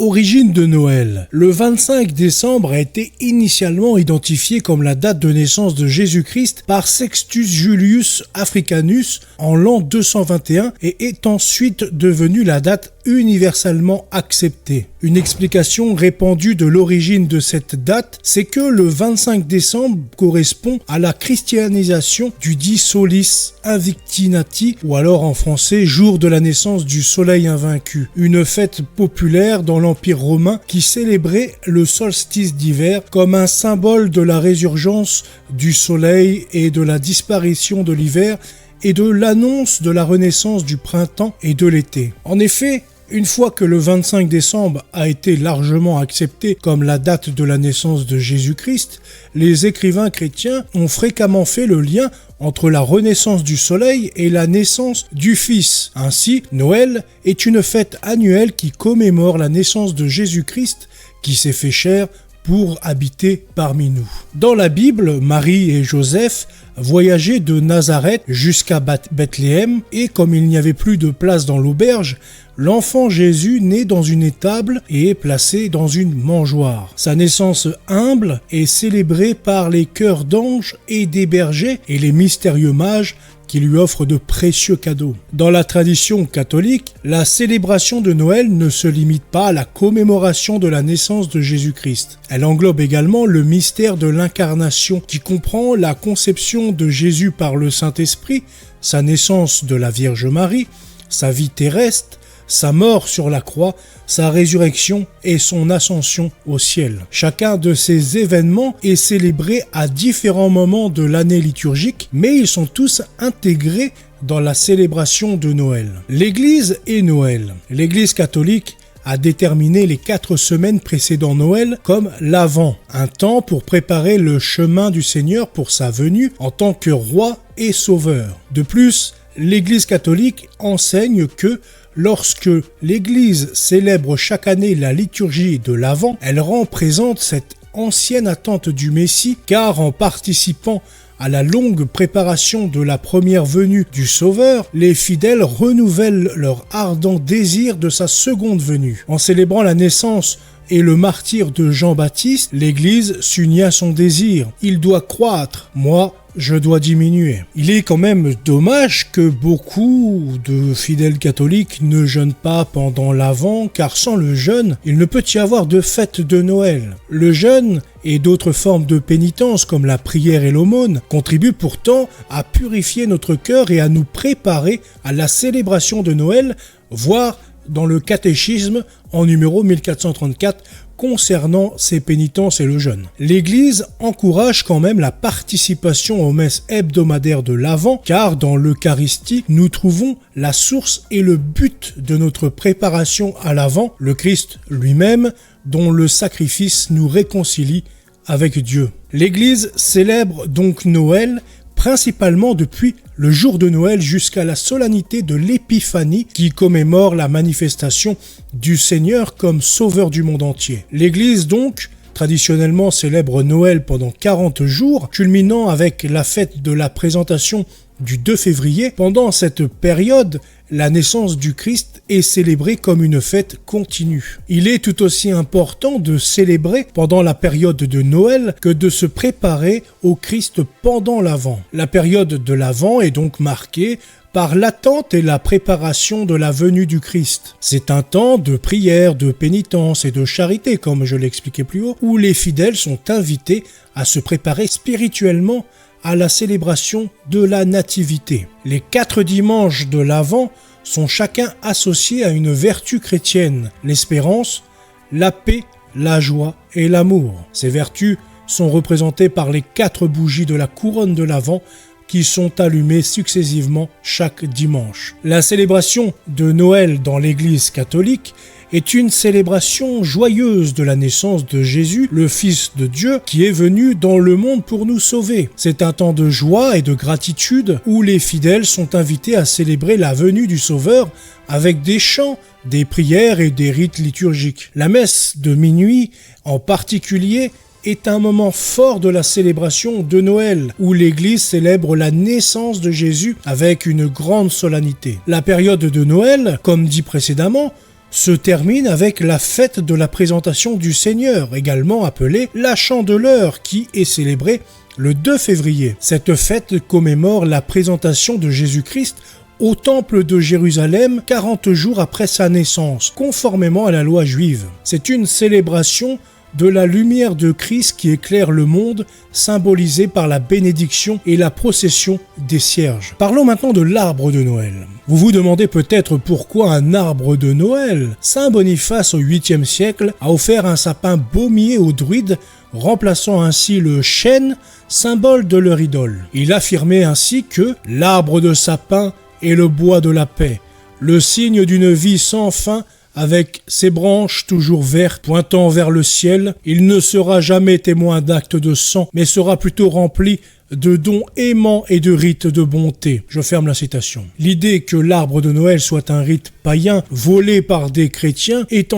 Origine de Noël. Le 25 décembre a été initialement identifié comme la date de naissance de Jésus-Christ par Sextus Julius Africanus en l'an 221 et est ensuite devenu la date universellement acceptée. Une explication répandue de l'origine de cette date, c'est que le 25 décembre correspond à la christianisation du dit Solis Invictinati, ou alors en français jour de la naissance du soleil invaincu, une fête populaire dans l'Empire romain qui célébrait le solstice d'hiver comme un symbole de la résurgence du soleil et de la disparition de l'hiver et de l'annonce de la renaissance du printemps et de l'été. En effet, une fois que le 25 décembre a été largement accepté comme la date de la naissance de Jésus-Christ, les écrivains chrétiens ont fréquemment fait le lien entre la renaissance du soleil et la naissance du Fils. Ainsi, Noël est une fête annuelle qui commémore la naissance de Jésus-Christ qui s'est fait chair pour habiter parmi nous. Dans la Bible, Marie et Joseph voyageaient de Nazareth jusqu'à Bethléem et comme il n'y avait plus de place dans l'auberge, l'enfant Jésus naît dans une étable et est placé dans une mangeoire. Sa naissance humble est célébrée par les chœurs d'anges et des bergers et les mystérieux mages qui lui offrent de précieux cadeaux. Dans la tradition catholique, la célébration de Noël ne se limite pas à la commémoration de la naissance de Jésus-Christ. Elle englobe également le mystère de l'incarnation qui comprend la conception de Jésus par le Saint-Esprit, sa naissance de la Vierge Marie, sa vie terrestre, sa mort sur la croix, sa résurrection et son ascension au ciel. Chacun de ces événements est célébré à différents moments de l'année liturgique, mais ils sont tous intégrés dans la célébration de Noël. L'Église et Noël. L'Église catholique a déterminé les 4 semaines précédant Noël comme l'Avent, un temps pour préparer le chemin du Seigneur pour sa venue en tant que roi et sauveur. De plus, l'Église catholique enseigne que lorsque l'Église célèbre chaque année la liturgie de l'Avent, elle rend présente cette ancienne attente du Messie, car en participant à la longue préparation de la première venue du Sauveur, les fidèles renouvellent leur ardent désir de sa seconde venue. En célébrant la naissance et le martyre de Jean-Baptiste, l'Église s'unit à son désir. Il doit croître, moi je dois diminuer. Il est quand même dommage que beaucoup de fidèles catholiques ne jeûnent pas pendant l'Avent, car sans le jeûne, il ne peut y avoir de fête de Noël. Le jeûne et d'autres formes de pénitence comme la prière et l'aumône contribuent pourtant à purifier notre cœur et à nous préparer à la célébration de Noël, voire dans le catéchisme en numéro 1434 concernant ces pénitences et le jeûne. L'Église encourage quand même la participation aux messes hebdomadaires de l'Avent, car dans l'Eucharistie, nous trouvons la source et le but de notre préparation à l'Avent, le Christ lui-même, dont le sacrifice nous réconcilie avec Dieu. L'Église célèbre donc Noël principalement depuis le jour de Noël jusqu'à la solennité de l'Épiphanie qui commémore la manifestation du Seigneur comme sauveur du monde entier. L'Église donc traditionnellement célèbre Noël pendant 40 jours, culminant avec la fête de la présentation du 2 février. Pendant cette période, la naissance du Christ est célébrée comme une fête continue. Il est tout aussi important de célébrer pendant la période de Noël que de se préparer au Christ pendant l'Avent. La période de l'Avent est donc marquée par l'attente et la préparation de la venue du Christ. C'est un temps de prière, de pénitence et de charité, comme je l'expliquais plus haut, où les fidèles sont invités à se préparer spirituellement à la célébration de la Nativité. Les 4 dimanches de l'Avent sont chacun associés à une vertu chrétienne, l'espérance, la paix, la joie et l'amour. Ces vertus sont représentées par les 4 bougies de la couronne de l'Avent qui sont allumées successivement chaque dimanche. La célébration de Noël dans l'Église catholique est une célébration joyeuse de la naissance de Jésus, le Fils de Dieu, qui est venu dans le monde pour nous sauver. C'est un temps de joie et de gratitude où les fidèles sont invités à célébrer la venue du Sauveur avec des chants, des prières et des rites liturgiques. La messe de minuit, en particulier, est un moment fort de la célébration de Noël, où l'Église célèbre la naissance de Jésus avec une grande solennité. La période de Noël, comme dit précédemment, se termine avec la fête de la présentation du Seigneur, également appelée la Chandeleur, qui est célébrée le 2 février. Cette fête commémore la présentation de Jésus-Christ au temple de Jérusalem 40 jours après sa naissance, conformément à la loi juive. C'est une célébration de la lumière de Christ qui éclaire le monde, symbolisée par la bénédiction et la procession des cierges. Parlons maintenant de l'arbre de Noël. Vous vous demandez peut-être pourquoi un arbre de Noël. Saint Boniface au 8e siècle a offert un sapin baumier aux druides, remplaçant ainsi le chêne, symbole de leur idole. Il affirmait ainsi que l'arbre de sapin est le bois de la paix, le signe d'une vie sans fin. Avec ses branches toujours vertes pointant vers le ciel, il ne sera jamais témoin d'actes de sang, mais sera plutôt rempli de dons aimants et de rites de bonté. Je ferme la citation. L'idée que l'arbre de Noël soit un rite païen volé par des chrétiens est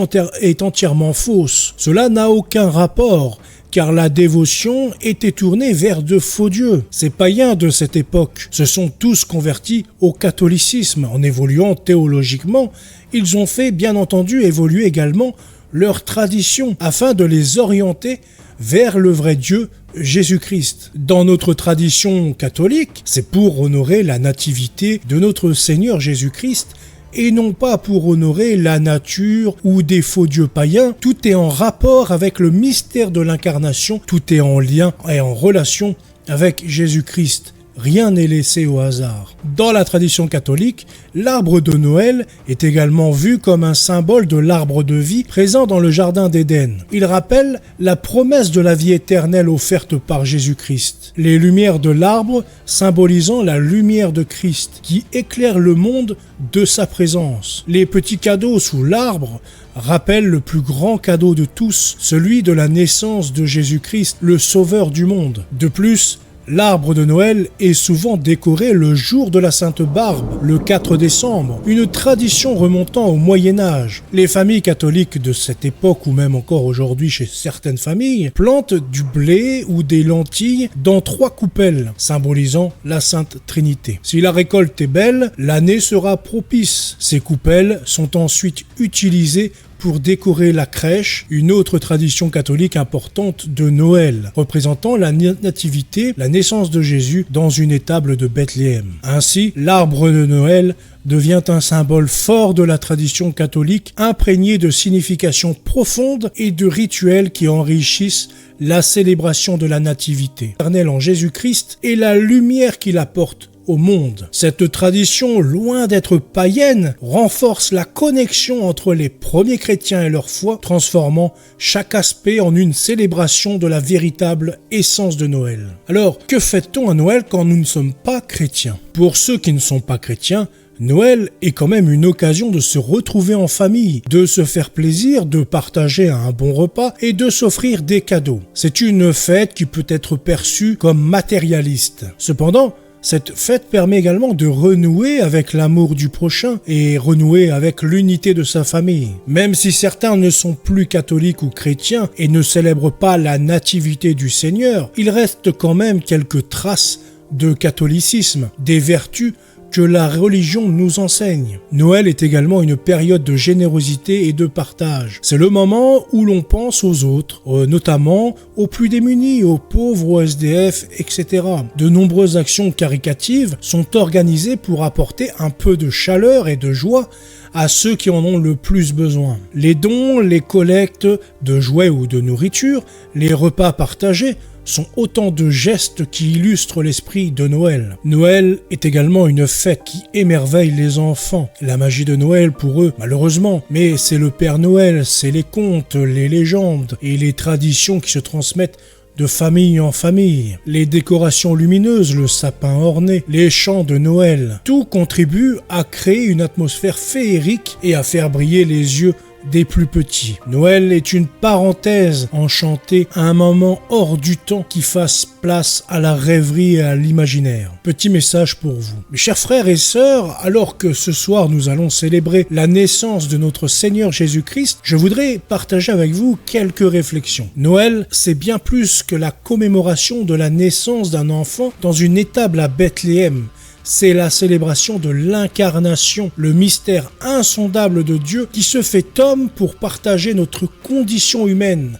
entièrement fausse. Cela n'a aucun rapport, car la dévotion était tournée vers de faux dieux. Ces païens de cette époque se sont tous convertis au catholicisme. En évoluant théologiquement, ils ont fait bien entendu évoluer également leurs traditions afin de les orienter vers le vrai Dieu, Jésus-Christ. Dans notre tradition catholique, c'est pour honorer la nativité de notre Seigneur Jésus-Christ et non pas pour honorer la nature ou des faux dieux païens. Tout est en rapport avec le mystère de l'incarnation, tout est en lien et en relation avec Jésus-Christ. Rien n'est laissé au hasard. Dans la tradition catholique, l'arbre de Noël est également vu comme un symbole de l'arbre de vie présent dans le jardin d'Éden. Il rappelle la promesse de la vie éternelle offerte par Jésus-Christ. Les lumières de l'arbre symbolisant la lumière de Christ qui éclaire le monde de sa présence. Les petits cadeaux sous l'arbre rappellent le plus grand cadeau de tous, celui de la naissance de Jésus-Christ, le Sauveur du monde. De plus, l'arbre de Noël est souvent décoré le jour de la Sainte Barbe, le 4 décembre, une tradition remontant au Moyen-Âge. Les familles catholiques de cette époque, ou même encore aujourd'hui chez certaines familles, plantent du blé ou des lentilles dans 3 coupelles, symbolisant la Sainte Trinité. Si la récolte est belle, l'année sera propice. Ces coupelles sont ensuite utilisées pour décorer la crèche, une autre tradition catholique importante de Noël, représentant la nativité, la naissance de Jésus dans une étable de Bethléem. Ainsi, l'arbre de Noël devient un symbole fort de la tradition catholique, imprégné de significations profondes et de rituels qui enrichissent la célébration de la nativité éternelle en Jésus-Christ et la lumière qu'il apporte au monde. Cette tradition, loin d'être païenne, renforce la connexion entre les premiers chrétiens et leur foi, transformant chaque aspect en une célébration de la véritable essence de Noël. Alors, que fête-t-on à Noël quand nous ne sommes pas chrétiens ? Pour ceux qui ne sont pas chrétiens, Noël est quand même une occasion de se retrouver en famille, de se faire plaisir, de partager un bon repas et de s'offrir des cadeaux. C'est une fête qui peut être perçue comme matérialiste. Cependant, cette fête permet également de renouer avec l'amour du prochain et renouer avec l'unité de sa famille. Même si certains ne sont plus catholiques ou chrétiens et ne célèbrent pas la nativité du Seigneur, il reste quand même quelques traces de catholicisme, des vertus que la religion nous enseigne. Noël est également une période de générosité et de partage. C'est le moment où l'on pense aux autres, notamment aux plus démunis, aux pauvres, aux SDF, etc. De nombreuses actions caritatives sont organisées pour apporter un peu de chaleur et de joie à ceux qui en ont le plus besoin. Les dons, les collectes de jouets ou de nourriture, les repas partagés sont autant de gestes qui illustrent l'esprit de Noël. Noël est également une fête qui émerveille les enfants. La magie de Noël pour eux, malheureusement, mais c'est le Père Noël, c'est les contes, les légendes et les traditions qui se transmettent de famille en famille. Les décorations lumineuses, le sapin orné, les chants de Noël, tout contribue à créer une atmosphère féerique et à faire briller les yeux des plus petits. Noël est une parenthèse enchantée, un moment hors du temps qui fasse place à la rêverie et à l'imaginaire. Petit message pour vous. Mes chers frères et sœurs, alors que ce soir nous allons célébrer la naissance de notre Seigneur Jésus-Christ, je voudrais partager avec vous quelques réflexions. Noël, c'est bien plus que la commémoration de la naissance d'un enfant dans une étable à Bethléem. c'est la célébration de l'incarnation, le mystère insondable de Dieu qui se fait homme pour partager notre condition humaine,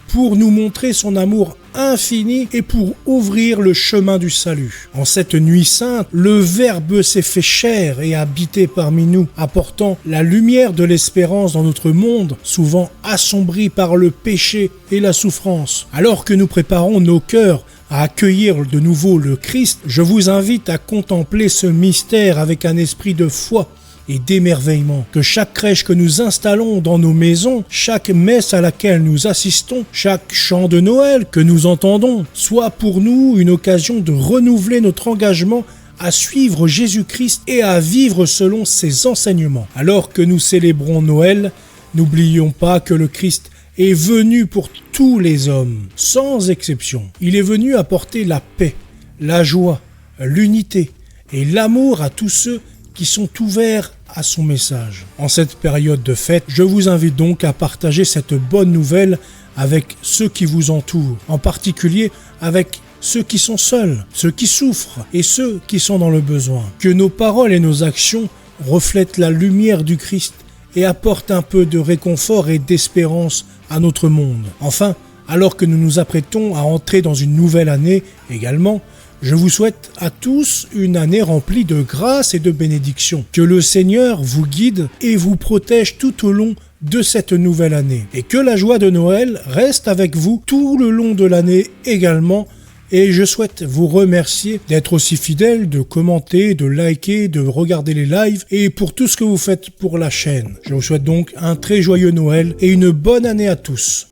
pour nous montrer son amour infini et pour ouvrir le chemin du salut. En cette nuit sainte, le Verbe s'est fait chair et a habité parmi nous, apportant la lumière de l'espérance dans notre monde, souvent assombri par le péché et la souffrance. Alors que nous préparons nos cœurs à accueillir de nouveau le Christ, je vous invite à contempler ce mystère avec un esprit de foi et d'émerveillement. Que chaque crèche que nous installons dans nos maisons, chaque messe à laquelle nous assistons, chaque chant de Noël que nous entendons, soit pour nous une occasion de renouveler notre engagement à suivre Jésus-Christ et à vivre selon ses enseignements. Alors que nous célébrons Noël, n'oublions pas que le Christ est venu pour tous les hommes, sans exception. Il est venu apporter la paix, la joie, l'unité et l'amour à tous ceux qui sont ouverts à son message. En cette période de fête, je vous invite donc à partager cette bonne nouvelle avec ceux qui vous entourent, en particulier avec ceux qui sont seuls, ceux qui souffrent et ceux qui sont dans le besoin. Que nos paroles et nos actions reflètent la lumière du Christ et apportent un peu de réconfort et d'espérance à notre monde. Enfin, alors que nous nous apprêtons à entrer dans une nouvelle année également, je vous souhaite à tous une année remplie de grâce et de bénédictions. Que le Seigneur vous guide et vous protège tout au long de cette nouvelle année. Et que la joie de Noël reste avec vous tout le long de l'année également. Et je souhaite vous remercier d'être aussi fidèle, de commenter, de liker, de regarder les lives et pour tout ce que vous faites pour la chaîne. Je vous souhaite donc un très joyeux Noël et une bonne année à tous.